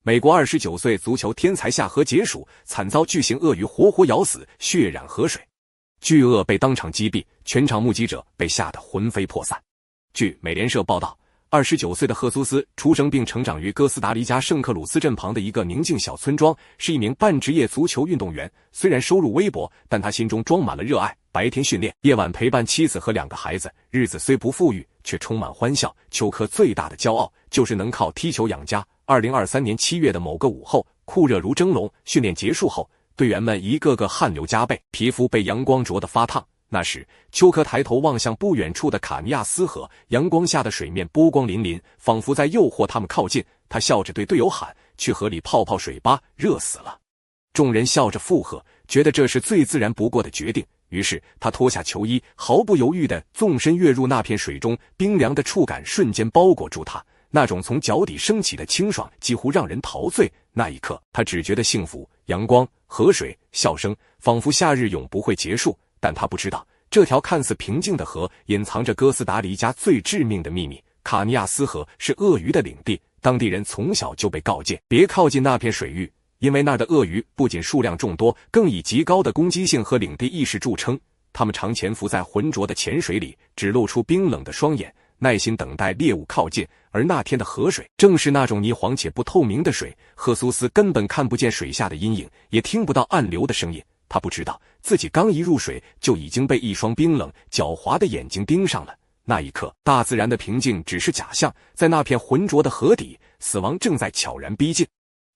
美国29岁足球天才下河解暑，惨遭巨型鳄鱼活活咬死，血染河水。巨鳄被当场击毙，全场目击者被吓得魂飞魄散。据美联社报道，29岁的赫苏斯出生并成长于哥斯达黎加圣克鲁斯镇旁的一个宁静小村庄，是一名半职业足球运动员。虽然收入微薄，但他心中装满了热爱，白天训练，夜晚陪伴妻子和2个孩子，日子虽不富裕，却充满欢笑。丘科最大的骄傲就是能靠踢球养家。2023年7月的某个午后，酷热如蒸笼，训练结束后，队员们一个个汗流浃背，皮肤被阳光灼得发烫。那时，丘科抬头望向不远处的卡尼亚斯河，阳光下的水面波光粼粼，仿佛在诱惑他们靠近。他笑着对队友喊：“去河里泡泡水吧，热死了！”众人笑着附和，觉得这是最自然不过的决定。于是他脱下球衣，毫不犹豫地纵身跃入那片水中，冰凉的触感瞬间包裹住他，那种从脚底升起的清爽几乎让人陶醉。那一刻，他只觉得幸福，阳光、河水、笑声，仿佛夏日永不会结束。但他不知道，这条看似平静的河隐藏着哥斯达黎加最致命的秘密。卡尼亚斯河是鳄鱼的领地，当地人从小就被告诫别靠近那片水域，因为那儿的鳄鱼不仅数量众多，更以极高的攻击性和领地意识著称。它们常潜伏在浑浊的浅水里，只露出冰冷的双眼，耐心等待猎物靠近。而那天的河水正是那种泥黄且不透明的水，赫苏斯根本看不见水下的阴影，也听不到暗流的声音。他不知道自己刚一入水就已经被一双冰冷狡猾的眼睛盯上了。那一刻，大自然的平静只是假象，在那片浑浊的河底，死亡正在悄然逼近。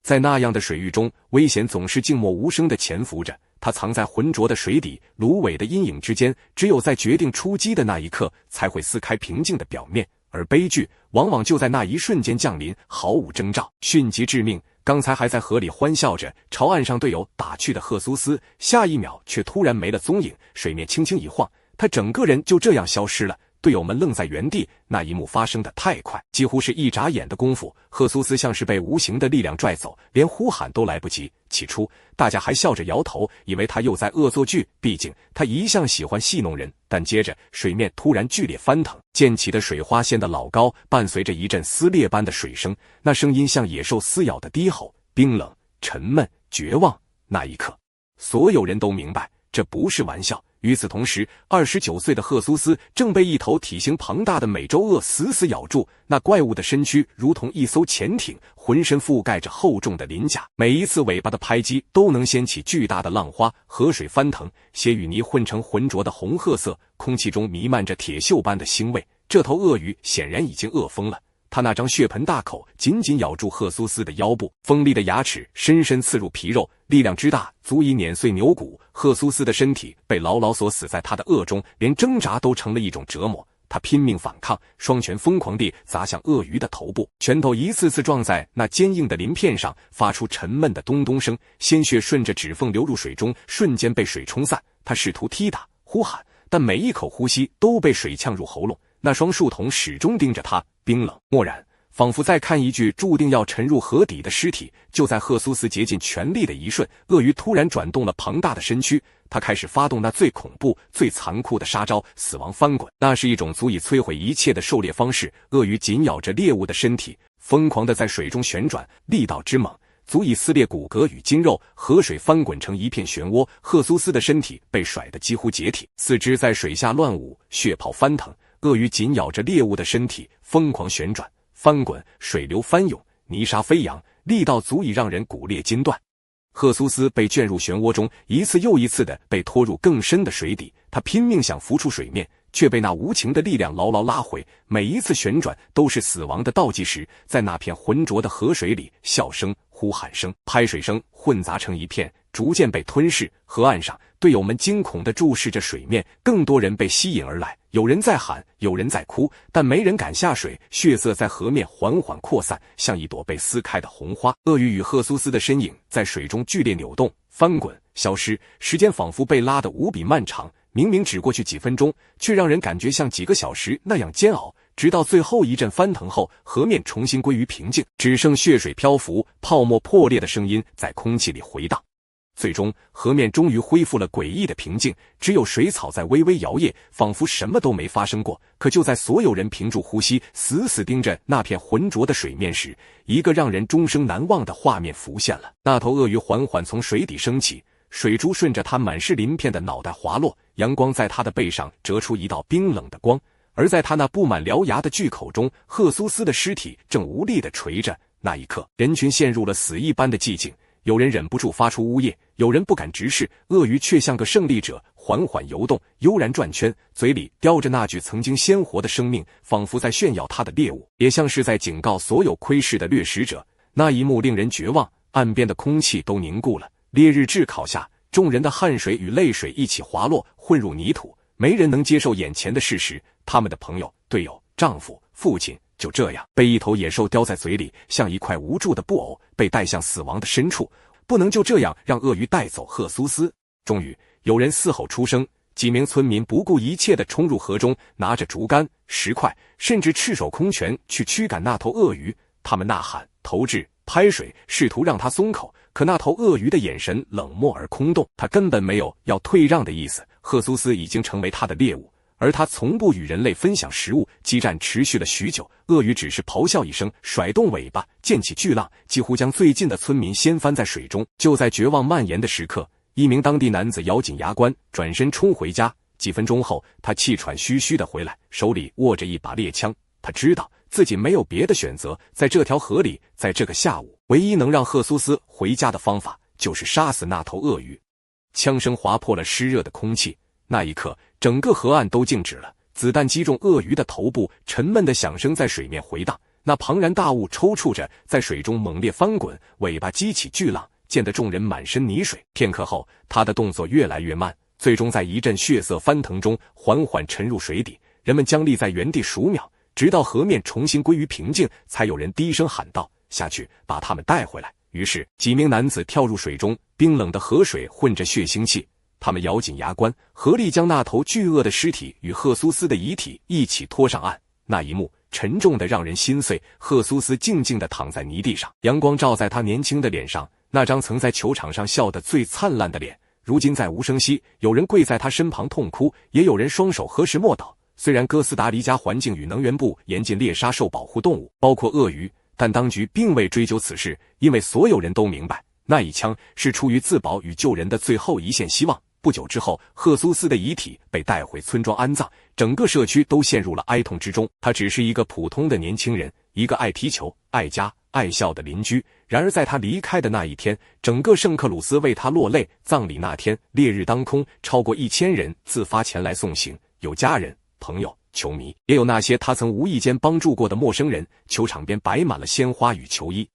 在那样的水域中，危险总是静默无声地潜伏着，它藏在浑浊的水底，芦苇的阴影之间，只有在决定出击的那一刻，才会撕开平静的表面。而悲剧往往就在那一瞬间降临，毫无征兆，迅疾致命。刚才还在河里欢笑着朝岸上队友打去的赫苏斯，下一秒却突然没了踪影，水面轻轻一晃，他整个人就这样消失了。队友们愣在原地，那一幕发生的太快，几乎是一眨眼的功夫，赫苏斯像是被无形的力量拽走，连呼喊都来不及。起初大家还笑着摇头，以为他又在恶作剧，毕竟他一向喜欢戏弄人。但接着水面突然剧烈翻腾，溅起的水花掀得老高，伴随着一阵撕裂般的水声，那声音像野兽撕咬的低吼，冰冷、沉闷、绝望。那一刻，所有人都明白，这不是玩笑。与此同时，29岁的赫苏斯正被一头体型庞大的美洲鳄死死咬住，那怪物的身躯如同一艘潜艇，浑身覆盖着厚重的鳞甲，每一次尾巴的拍击都能掀起巨大的浪花，河水翻腾，血与泥混成浑浊的红褐色，空气中弥漫着铁锈般的腥味。这头鳄鱼显然已经饿疯了，他那张血盆大口紧紧咬住赫苏斯的腰部，锋利的牙齿深深刺入皮肉，力量之大足以碾碎牛骨。赫苏斯的身体被牢牢锁死在他的颚中，连挣扎都成了一种折磨。他拼命反抗，双拳疯狂地砸向鳄鱼的头部，拳头一次次撞在那坚硬的鳞片上，发出沉闷的咚咚声，鲜血顺着指缝流入水中，瞬间被水冲散。他试图踢打呼喊，但每一口呼吸都被水呛入喉咙。那双树瞳始终盯着他，冰冷漠然，仿佛在看一具注定要沉入河底的尸体。就在赫苏斯竭尽全力的一瞬，鳄鱼突然转动了庞大的身躯，他开始发动那最恐怖、最残酷的杀招——死亡翻滚。那是一种足以摧毁一切的狩猎方式。鳄鱼紧咬着猎物的身体，疯狂地在水中旋转，力道之猛，足以撕裂骨骼与筋肉。河水翻滚成一片漩涡，赫苏斯的身体被甩得几乎解体，四肢在水下乱舞，血泡翻腾。鳄鱼紧咬着猎物的身体，疯狂旋转、翻滚，水流翻涌，泥沙飞扬，力道足以让人骨裂筋断。赫苏斯被卷入漩涡中，一次又一次地被拖入更深的水底，他拼命想浮出水面，却被那无情的力量牢牢拉回。每一次旋转都是死亡的倒计时。在那片浑浊的河水里，笑声、呼喊声、拍水声混杂成一片，逐渐被吞噬。河岸上，队友们惊恐地注视着水面，更多人被吸引而来，有人在喊，有人在哭，但没人敢下水。血色在河面缓缓扩散，像一朵被撕开的红花。鳄鱼与赫苏斯的身影在水中剧烈扭动、翻滚、消失，时间仿佛被拉得无比漫长，明明只过去几分钟，却让人感觉像几个小时那样煎熬。直到最后一阵翻腾后，河面重新归于平静，只剩血水漂浮、泡沫破裂的声音在空气里回荡。最终，河面终于恢复了诡异的平静，只有水草在微微摇曳，仿佛什么都没发生过。可就在所有人屏住呼吸，死死盯着那片浑浊的水面时，一个让人终生难忘的画面浮现了。那头鳄鱼缓缓从水底升起，水珠顺着它满是鳞片的脑袋滑落，阳光在它的背上折出一道冰冷的光。而在它那布满獠牙的巨口中，赫苏斯的尸体正无力地垂着。那一刻，人群陷入了死一般的寂静。有人忍不住发出呜咽，有人不敢直视，鳄鱼却像个胜利者，缓缓游动，悠然转圈，嘴里叼着那具曾经鲜活的生命，仿佛在炫耀它的猎物，也像是在警告所有窥视的掠食者。那一幕令人绝望，岸边的空气都凝固了。烈日炙烤下，众人的汗水与泪水一起滑落，混入泥土。没人能接受眼前的事实，他们的朋友、队友、丈夫、父亲就这样被一头野兽叼在嘴里，像一块无助的布偶，被带向死亡的深处。不能就这样让鳄鱼带走赫苏斯。终于有人嘶吼出声，几名村民不顾一切地冲入河中，拿着竹竿、石块，甚至赤手空拳去驱赶那头鳄鱼。他们呐喊、投掷、拍水，试图让它松口。可那头鳄鱼的眼神冷漠而空洞，它根本没有要退让的意思。赫苏斯已经成为他的猎物，而他从不与人类分享食物。激战持续了许久，鳄鱼只是咆哮一声，甩动尾巴，溅起巨浪，几乎将最近的村民掀翻在水中。就在绝望蔓延的时刻，一名当地男子咬紧牙关，转身冲回家。几分钟后，他气喘吁吁地回来，手里握着一把猎枪。他知道自己没有别的选择，在这条河里，在这个下午，唯一能让赫苏斯回家的方法就是杀死那头鳄鱼。枪声划破了湿热的空气，那一刻，整个河岸都静止了。子弹击中鳄鱼的头部，沉闷的响声在水面回荡。那庞然大物抽搐着，在水中猛烈翻滚，尾巴激起巨浪，溅得众人满身泥水。片刻后，他的动作越来越慢，最终在一阵血色翻腾中缓缓沉入水底。人们僵立在原地数秒，直到河面重新归于平静，才有人低声喊道：“下去，把他们带回来。”于是，几名男子跳入水中，冰冷的河水混着血腥气。他们咬紧牙关，合力将那头巨鳄的尸体与赫苏斯的遗体一起拖上岸。那一幕沉重的让人心碎。赫苏斯静静地躺在泥地上，阳光照在他年轻的脸上，那张曾在球场上笑得最灿烂的脸，如今再无声息。有人跪在他身旁痛哭，也有人双手合十默祷。虽然哥斯达黎加环境与能源部严禁猎杀受保护动物，包括鳄鱼，但当局并未追究此事，因为所有人都明白，那一枪是出于自保与救人的最后一线希望。不久之后，赫苏斯的遗体被带回村庄安葬，整个社区都陷入了哀痛之中。他只是一个普通的年轻人，一个爱踢球、爱家、爱笑的邻居。然而在他离开的那一天，整个圣克鲁斯为他落泪。葬礼那天，烈日当空，超过1000人自发前来送行，有家人、朋友、球迷，也有那些他曾无意间帮助过的陌生人。球场边摆满了鲜花与球衣，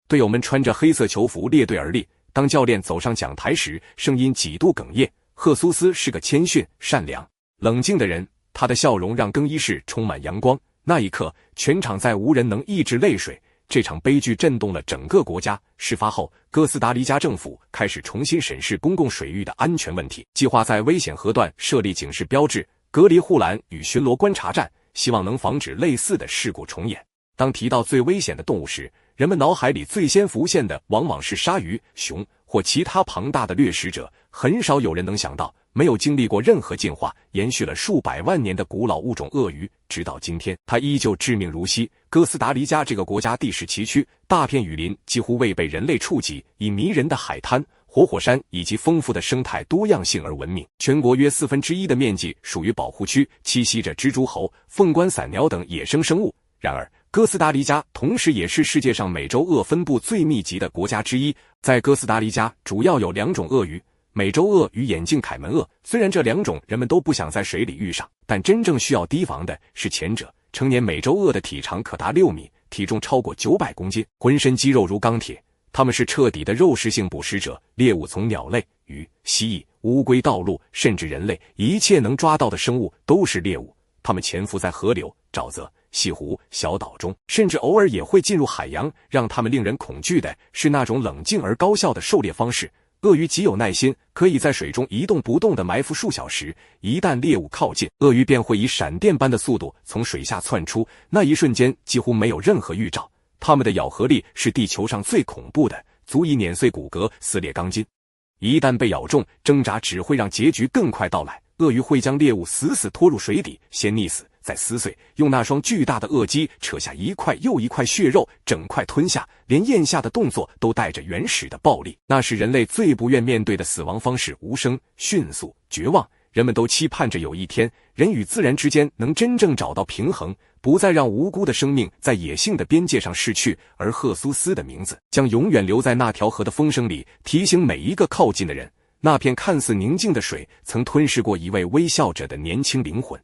队友们穿着黑色球服列队而立。当教练走上讲台时，声音几度哽咽。赫苏斯是个谦逊、善良、冷静的人，他的笑容让更衣室充满阳光。那一刻，全场再无人能抑制泪水。这场悲剧震动了整个国家。事发后，哥斯达黎加政府开始重新审视公共水域的安全问题，计划在危险河段设立警示标志、隔离护栏与巡逻观察站，希望能防止类似的事故重演。当提到最危险的动物时，人们脑海里最先浮现的往往是鲨鱼、熊或其他庞大的掠食者。很少有人能想到，没有经历过任何进化，延续了数百万年的古老物种鳄鱼，直到今天，它依旧致命如昔。哥斯达黎加这个国家地势崎岖，大片雨林几乎未被人类触及，以迷人的海滩、活火山以及丰富的生态多样性而闻名。全国约1/4的面积属于保护区，栖息着蜘蛛猴、凤冠伞鸟等野生生物。然而，哥斯达黎加同时也是世界上美洲鳄分布最密集的国家之一。在哥斯达黎加，主要有2种鳄鱼，美洲鳄与眼镜凯门鳄。虽然这2种人们都不想在水里遇上，但真正需要提防的是前者。成年美洲鳄的体长可达6米，体重超过900公斤，浑身肌肉如钢铁。它们是彻底的肉食性捕食者，猎物从鸟类、鱼、蜥蜴、乌龟到鹿，甚至人类，一切能抓到的生物都是猎物。它们潜伏在河流、沼泽、西湖、小岛中，甚至偶尔也会进入海洋。让它们令人恐惧的是那种冷静而高效的狩猎方式。鳄鱼极有耐心，可以在水中一动不动地埋伏数小时，一旦猎物靠近，鳄鱼便会以闪电般的速度从水下窜出，那一瞬间几乎没有任何预兆。它们的咬合力是地球上最恐怖的，足以碾碎骨骼、撕裂钢筋。一旦被咬中，挣扎只会让结局更快到来。鳄鱼会将猎物死死拖入水底，先溺死，再撕碎，用那双巨大的鳄肌扯下一块又一块血肉，整块吞下，连咽下的动作都带着原始的暴力。那是人类最不愿面对的死亡方式，无声、迅速、绝望。人们都期盼着有一天，人与自然之间能真正找到平衡，不再让无辜的生命在野性的边界上逝去。而赫苏斯的名字将永远留在那条河的风声里，提醒每一个靠近的人，那片看似宁静的水曾吞噬过一位微笑着的年轻灵魂。